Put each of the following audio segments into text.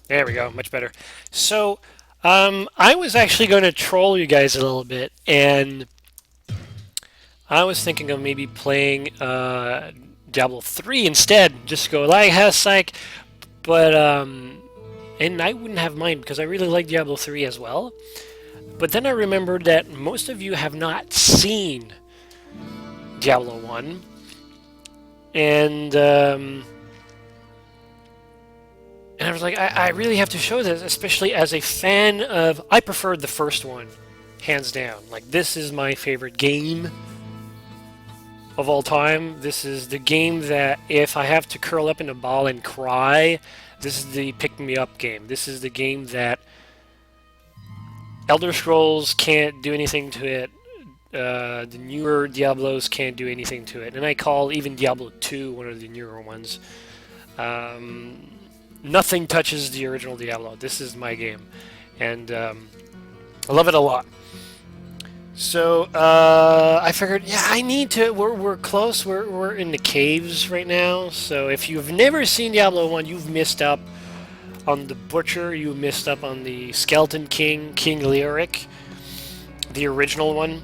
There we go, much better. So, I was actually going to troll you guys a little bit, and I was thinking of maybe playing Diablo 3 instead. Just go like, has psych, but and I wouldn't have mind because I really like Diablo 3 as well. But then I remembered that most of you have not seen Diablo 1, and and I was like, I really have to show this, especially as a fan of. I preferred the first one, hands down. Like, this is my favorite game of all time. This is the game that if I have to curl up in a ball and cry, this is the pick me up game. This is the game that Elder Scrolls can't do anything to it. The newer Diablos can't do anything to it. And I call even Diablo 2 one of the newer ones. Um, Nothing touches the original Diablo. This is my game. And I love it a lot. So I figured, yeah, I need to. We're close. We're in the caves right now. So if you've never seen Diablo 1, you've missed up on the Butcher. You missed up on the Skeleton King, King Leoric, the original one.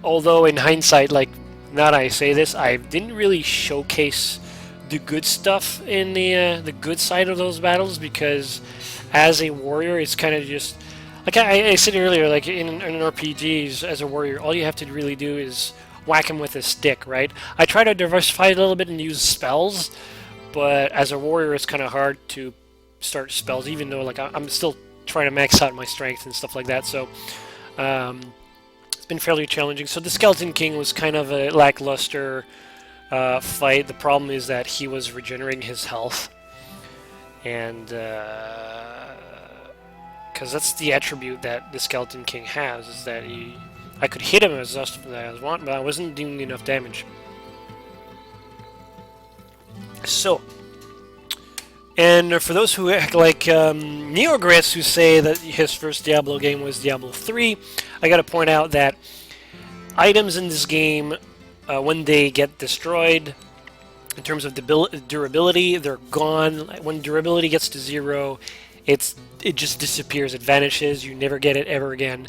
Although in hindsight, like now that I say this, I didn't really showcase the good stuff in the good side of those battles because as a warrior, it's kind of just like I said earlier, like in RPGs, as a warrior, all you have to really do is whack him with a stick, right? I try to diversify it a little bit and use spells, but as a warrior, it's kind of hard to start spells, even though like I'm still trying to max out my strength and stuff like that. So um, it's been fairly challenging. So the Skeleton King was kind of a lackluster fight. The problem is that he was regenerating his health, and because that's the attribute that the Skeleton King has, is that I could hit him as often as I want, but I wasn't doing enough damage. So, and for those who act like Neogress, who say that his first Diablo game was Diablo 3, I gotta point out that items in this game, when they get destroyed, in terms of durability, they're gone. When durability gets to 0, it just disappears. It vanishes. You never get it ever again.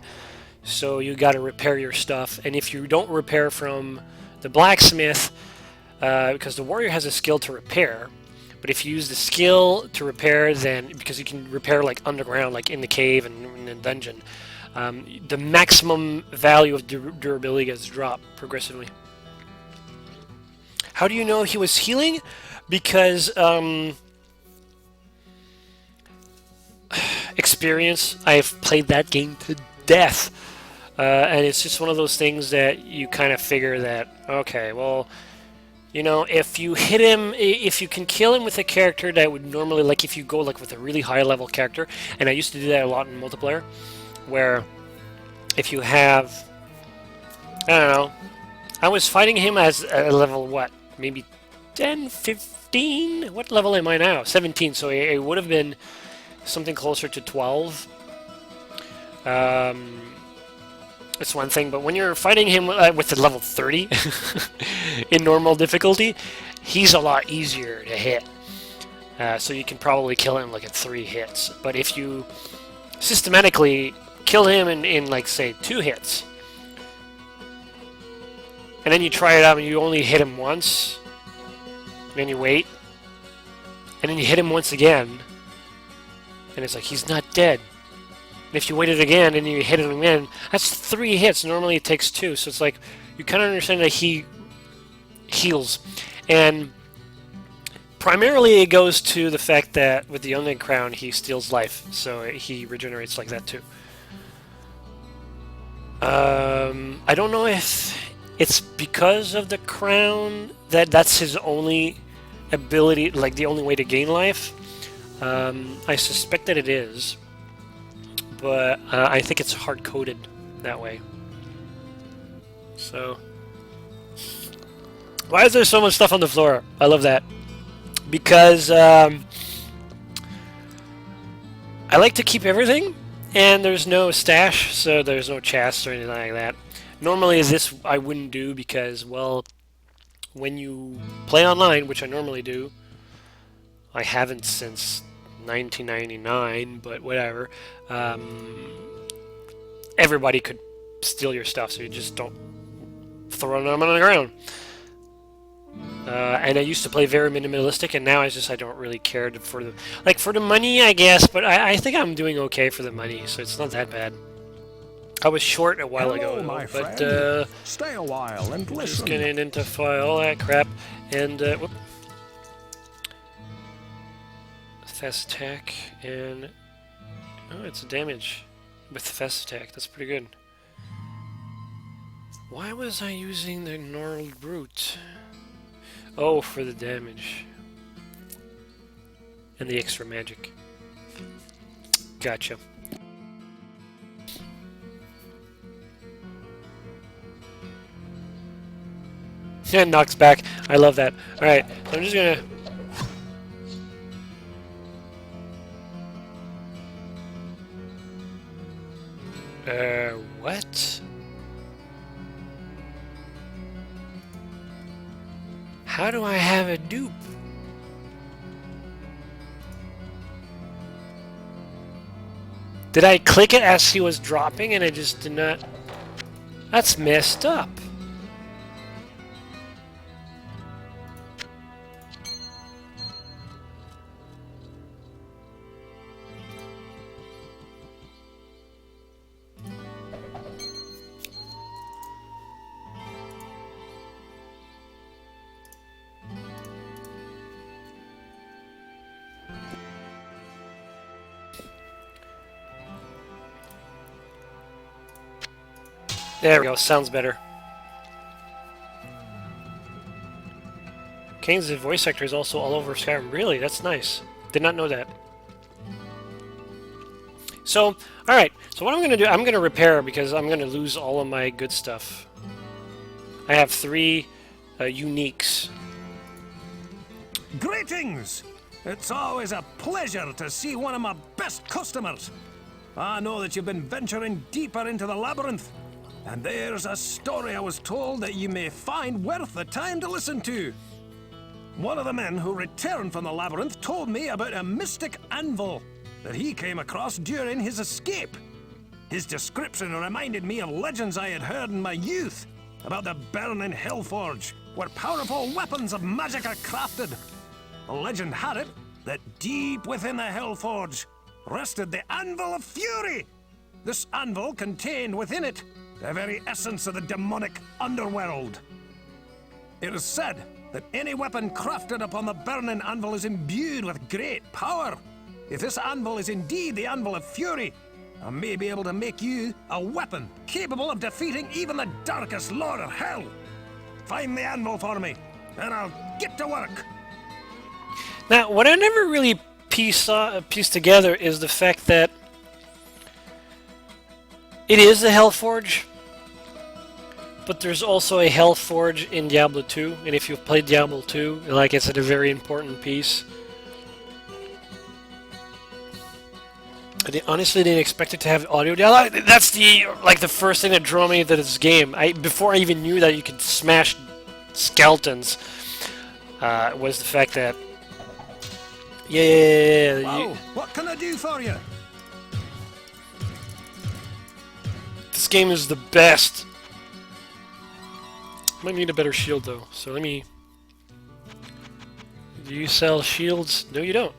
So you got to repair your stuff. And if you don't repair from the blacksmith, because the warrior has a skill to repair, but if you use the skill to repair, then because you can repair like underground, like in the cave and in the dungeon, the maximum value of durability gets dropped progressively. How do you know he was healing? Because experience. I've played that game to death. And it's just one of those things that you kind of figure that, okay, well, you know, if you hit him, if you can kill him with a character that would normally, like if you go like with a really high level character, and I used to do that a lot in multiplayer, where if you have, I don't know, I was fighting him as a level, what, maybe 10, 15? What level am I now? 17, so it would have been something closer to 12. It's one thing, but when you're fighting him with the level 30 in normal difficulty, he's a lot easier to hit. So you can probably kill him like in 3 hits. But if you systematically kill him in like, say, 2 hits, and then you try it out and you only hit him once, and then you wait, and then you hit him once again, and it's like, he's not dead. And if you wait it again and you hit him again, that's 3 hits. Normally it takes 2, so it's like, you kind of understand that he heals. And primarily it goes to the fact that with the Undead Crown, he steals life, so he regenerates like that too. I don't know if it's because of the crown that that's his only ability, like the only way to gain life. I suspect that it is, but I think it's hard-coded that way. So, why is there so much stuff on the floor? I love that. Because I like to keep everything, and there's no stash, so there's no chests or anything like that. Normally this I wouldn't do because, well, when you play online, which I normally do, I haven't since 1999, but whatever. Everybody could steal your stuff, so you just don't throw them on the ground. And I used to play very minimalistic, and now I don't really care for the money, I guess. But I think I'm doing okay for the money, so it's not that bad. I was short a while ago, but stay a while and listen. Just gonna identify all that crap and whoop. Fast attack and oh, it's damage with fast attack. That's pretty good. Why was I using the gnarled brute? Oh, for the damage and the extra magic. Gotcha. Yeah, knocks back. I love that. Alright, so I'm just gonna... what? How do I have a dupe? Did I click it as he was dropping and I just did not... That's messed up. There we go, sounds better. Kane's voice actor is also all over Skyrim. Really? That's nice. Did not know that. So, alright. So what I'm going to do, I'm going to repair because I'm going to lose all of my good stuff. I have 3 uniques. Greetings! It's always a pleasure to see one of my best customers. I know that you've been venturing deeper into the labyrinth. And there's a story I was told that you may find worth the time to listen to. One of the men who returned from the labyrinth told me about a mystic anvil that he came across during his escape. His description reminded me of legends I had heard in my youth about the burning Hellforge, where powerful weapons of magic are crafted. The legend had it that deep within the Hellforge rested the Anvil of Fury. This anvil contained within it the very essence of the demonic underworld. It is said that any weapon crafted upon the burning anvil is imbued with great power. If this anvil is indeed the Anvil of Fury, I may be able to make you a weapon capable of defeating even the darkest lord of hell. Find the anvil for me, and I'll get to work. Now, what I never really pieced together is the fact that it is the Hellforge, but there's also a Hellforge in Diablo 2, and if you've played Diablo 2, like it's a very important piece. I honestly didn't expect it to have audio dialogue. That's the first thing that drew me to this game. Before I even knew that you could smash skeletons, was the fact that Wow, what can I do for you? This game is the best. Might need a better shield though, so let me... Do you sell shields? No, you don't.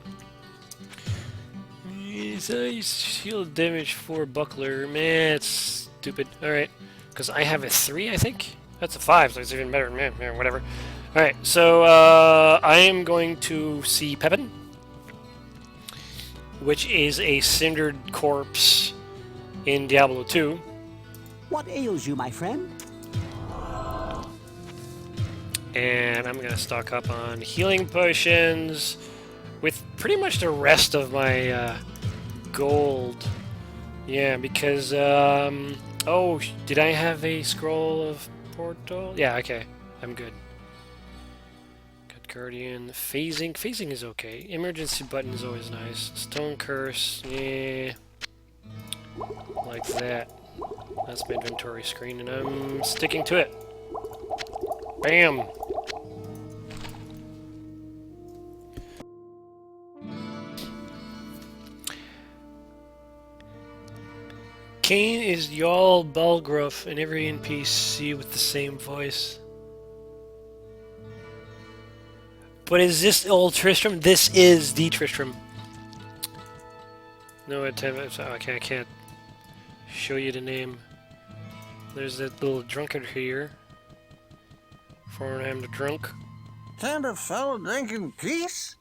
You sell shield damage for buckler. Man, it's stupid. Alright, because I have a 3, I think? That's a 5, so it's even better. Man, whatever. Alright, so I am going to see Pepin, which is a cindered corpse in Diablo 2. What ails you, my friend? And I'm going to stock up on healing potions with pretty much the rest of my gold. Yeah, because, oh, did I have a scroll of portal? Yeah, okay, I'm good. Got Guardian. Phasing. Phasing is okay. Emergency button is always nice. Stone Curse, yeah. Like that. That's my inventory screen, and I'm sticking to it. Bam! Kane is Jarl Balgruuf and every NPC with the same voice. But is this old Tristram? This is the Tristram. No, okay, I can't show you the name. There's that little drunkard here. I'm the drunk. Can't a fellow drink in peace?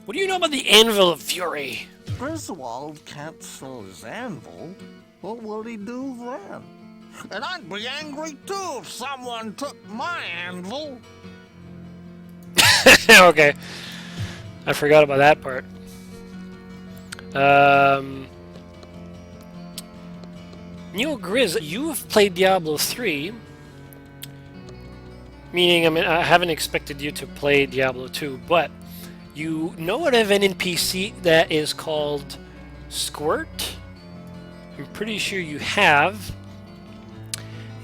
What do you know about the Anvil of Fury? Griswold can't sell his anvil. What will he do then? And I'd be angry too if someone took my anvil. Okay. I forgot about that part. Neil Grizz, you've played Diablo 3. Meaning, I mean, I haven't expected you to play Diablo 2, but you know of an NPC that is called Squirt? I'm pretty sure you have.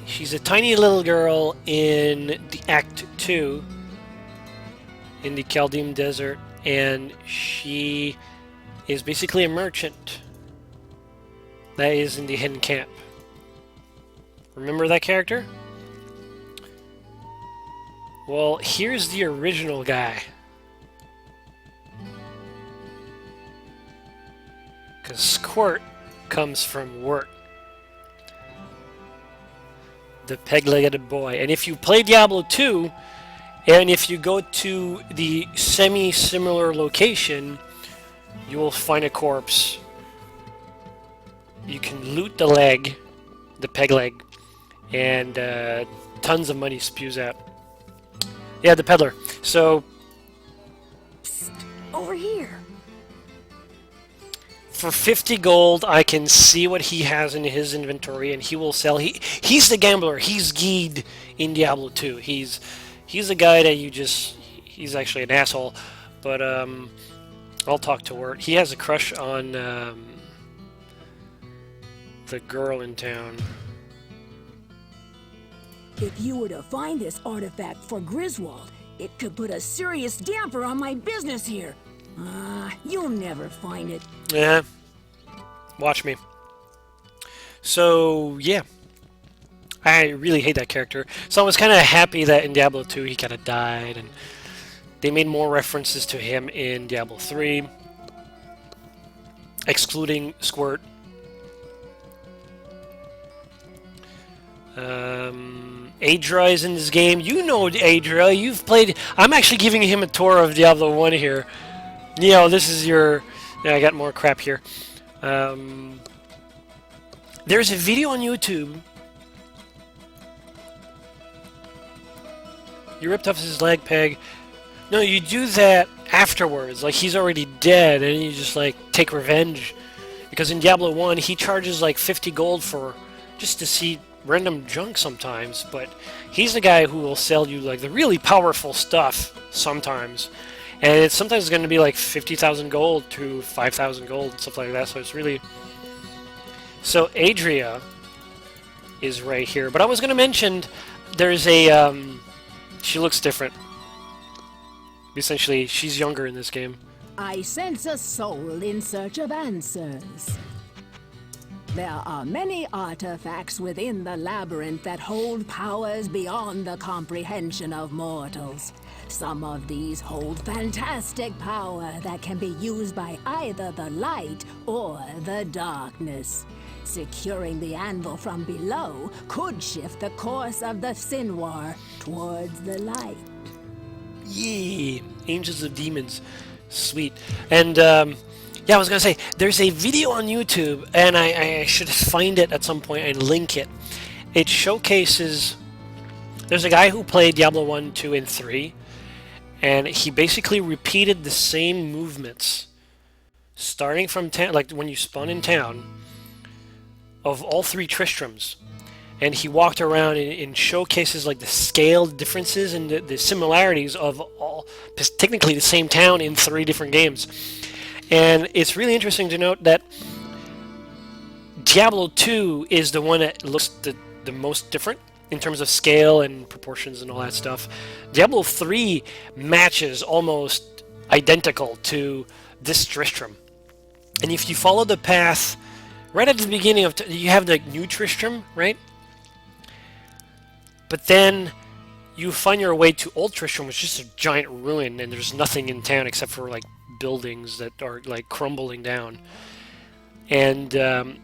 She's a tiny little girl in the Act 2 in the Chaldean Desert, and she is basically a merchant that is in the hidden camp. Remember that character? Well, here's the original guy. Because Squirt comes from Wirt, the peg-legged boy. And if you play Diablo 2, and if you go to the semi-similar location, you will find a corpse. You can loot the leg, the peg leg, and tons of money spews out. Yeah, the peddler. So, Psst, over here. For 50 gold, I can see what he has in his inventory, and he will sell. He's the gambler. He's Geed in Diablo 2. He's the guy that you just... He's actually an asshole, but I'll talk to Wirt. He has a crush on the girl in town. If you were to find this artifact for Griswold, it could put a serious damper on my business here. You'll never find it. Yeah. Watch me. So, yeah. I really hate that character. So I was kind of happy that in Diablo 2 he kind of died, and they made more references to him in Diablo 3, excluding Squirt. Adra is in this game. You know Adra. You've played... I'm actually giving him a tour of Diablo 1 here. You know, this is your... Yeah, I got more crap here. There's a video on YouTube. You ripped off his leg peg. No, you do that afterwards. Like, he's already dead, and you just, like, take revenge. Because in Diablo 1, he charges, like, 50 gold for... just to see random junk sometimes, but he's the guy who will sell you, like, the really powerful stuff sometimes. And it's sometimes going to be, like, 50,000 gold to 5,000 gold and stuff like that, so it's really... So, Adria is right here. But I was going to mention, there's a... she looks different. Essentially, she's younger in this game. I sense a soul in search of answers. There are many artifacts within the labyrinth that hold powers beyond the comprehension of mortals. Some of these hold fantastic power that can be used by either the light or the darkness. Securing the anvil from below could shift the course of the Sin War towards the light. Yay! Angels of Demons. Sweet. And, yeah, I was going to say, there's a video on YouTube, and I should find it at some point and link it. It showcases... There's a guy who played Diablo 1, 2, and 3, and he basically repeated the same movements, starting from town, like when you spawn in town, of all three Tristrams. And he walked around and showcases like the scale differences and the similarities of all, technically the same town in 3 different games. And it's really interesting to note that Diablo 2 is the one that looks the most different in terms of scale and proportions and all that stuff. Diablo 3 matches almost identical to this Tristram. And if you follow the path right at the beginning of you have like New Tristram, right? But then you find your way to Old Tristram, which is just a giant ruin, and there's nothing in town except for like buildings that are like crumbling down. And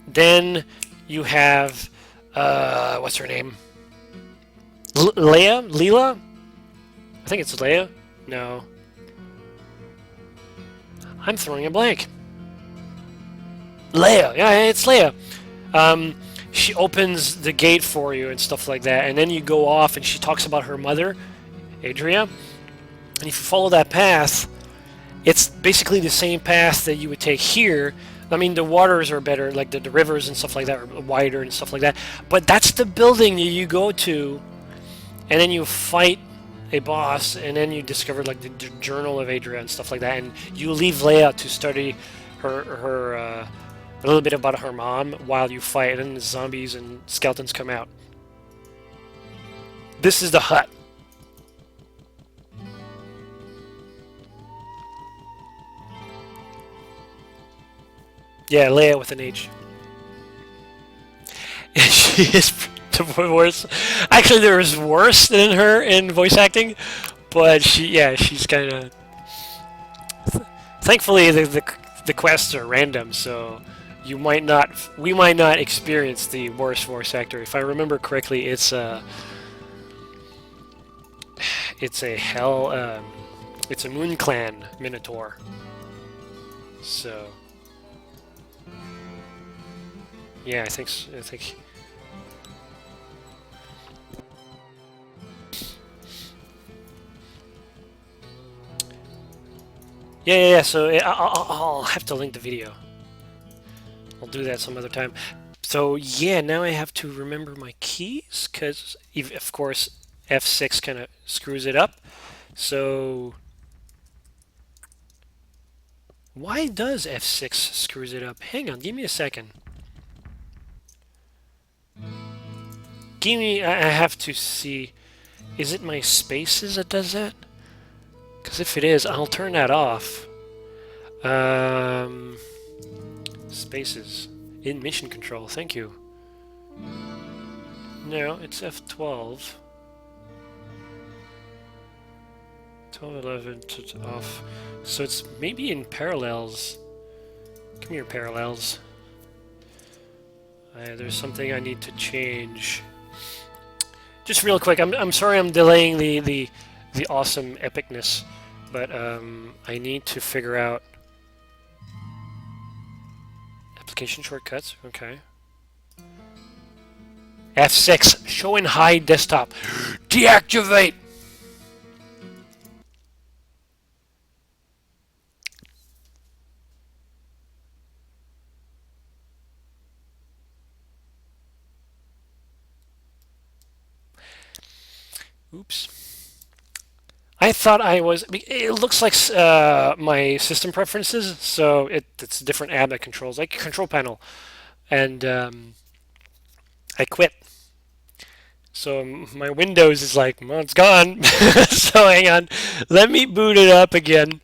then you have what's her name? Leela? I think it's Leia. No, I'm throwing a blank. Leia, yeah, it's Leia. She opens the gate for you and stuff like that, and then you go off and she talks about her mother, Adria. And if you follow that path, it's basically the same path that you would take here. I mean, the waters are better, like the rivers and stuff like that are wider and stuff like that. But that's the building that you go to, and then you fight a boss, and then you discover like the journal of Adria and stuff like that, and you leave Leia to study her a little bit about her mom while you fight, and then the zombies and skeletons come out. This is the hut. Yeah, Leia with an H. She is the worst. Actually, there is worse than her in voice acting, but she's kind of. Thankfully, the quests are random, so we might not experience the worst voice actor. If I remember correctly, it's a Moon Clan Minotaur. So yeah, I think. Yeah. So I'll have to link the video. I'll do that some other time. So yeah, now I have to remember my keys, because of course F6 kind of screws it up. So why does F6 screws it up? Hang on, give me a second. I have to see. Is it my spaces that does that? Because if it is, I'll turn that off. Spaces in mission control, thank you. No, it's F12. 12, 11 to off. So it's maybe in parallels. Come here, parallels. There's something I need to change. Just real quick, I'm sorry I'm delaying the awesome epicness, but I need to figure out application shortcuts. Okay. F6, show and hide desktop. Deactivate. Oops. I thought I was. It looks like my system preferences, so it's a different app that controls, like control panel, and I quit. So my Windows is like, well, it's gone. So hang on, let me boot it up again.